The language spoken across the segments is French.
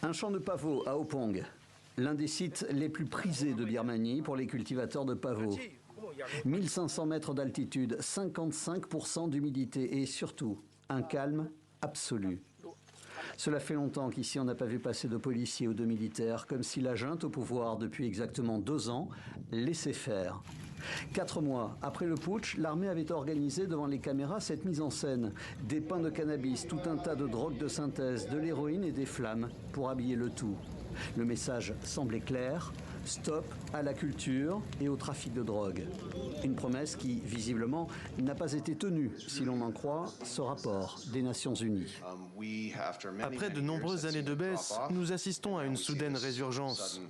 Un champ de pavots à Opong, l'un des sites les plus prisés de Birmanie pour les cultivateurs de pavots. 1500 mètres d'altitude, 55% d'humidité et surtout un calme absolu. Cela fait longtemps qu'ici on n'a pas vu passer de policiers ou de militaires, comme si la junte au pouvoir depuis exactement 2 ans laissait faire. 4 mois après le putsch, l'armée avait organisé devant les caméras cette mise en scène. Des pains de cannabis, tout un tas de drogues de synthèse, de l'héroïne et des flammes pour habiller le tout. Le message semblait clair, stop à la culture et au trafic de drogue. Une promesse qui, visiblement, n'a pas été tenue, si l'on en croit ce rapport des Nations Unies. Après de nombreuses années de baisse, nous assistons à une soudaine résurgence.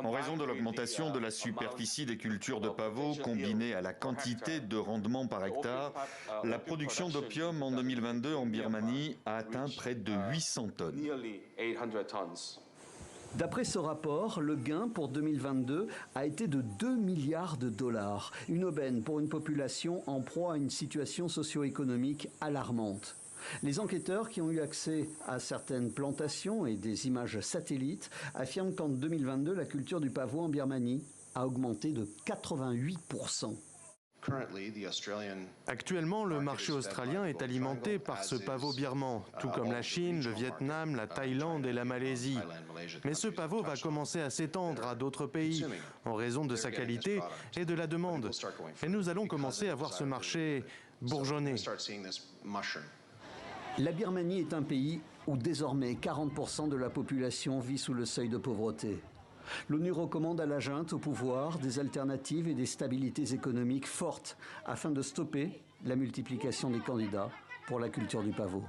En raison de l'augmentation de la superficie des cultures de pavots combinée à la quantité de rendement par hectare, la production d'opium en 2022 en Birmanie a atteint près de 800 tonnes. D'après ce rapport, le gain pour 2022 a été de 2 milliards de dollars, une aubaine pour une population en proie à une situation socio-économique alarmante. Les enquêteurs qui ont eu accès à certaines plantations et des images satellites affirment qu'en 2022, la culture du pavot en Birmanie a augmenté de 88%. Actuellement, le marché australien est alimenté par ce pavot birman, tout comme la Chine, le Vietnam, la Thaïlande et la Malaisie. Mais ce pavot va commencer à s'étendre à d'autres pays en raison de sa qualité et de la demande. Et nous allons commencer à voir ce marché bourgeonner. La Birmanie est un pays où désormais 40% de la population vit sous le seuil de pauvreté. L'ONU recommande à la junte au pouvoir des alternatives et des stabilités économiques fortes afin de stopper la multiplication des candidats pour la culture du pavot.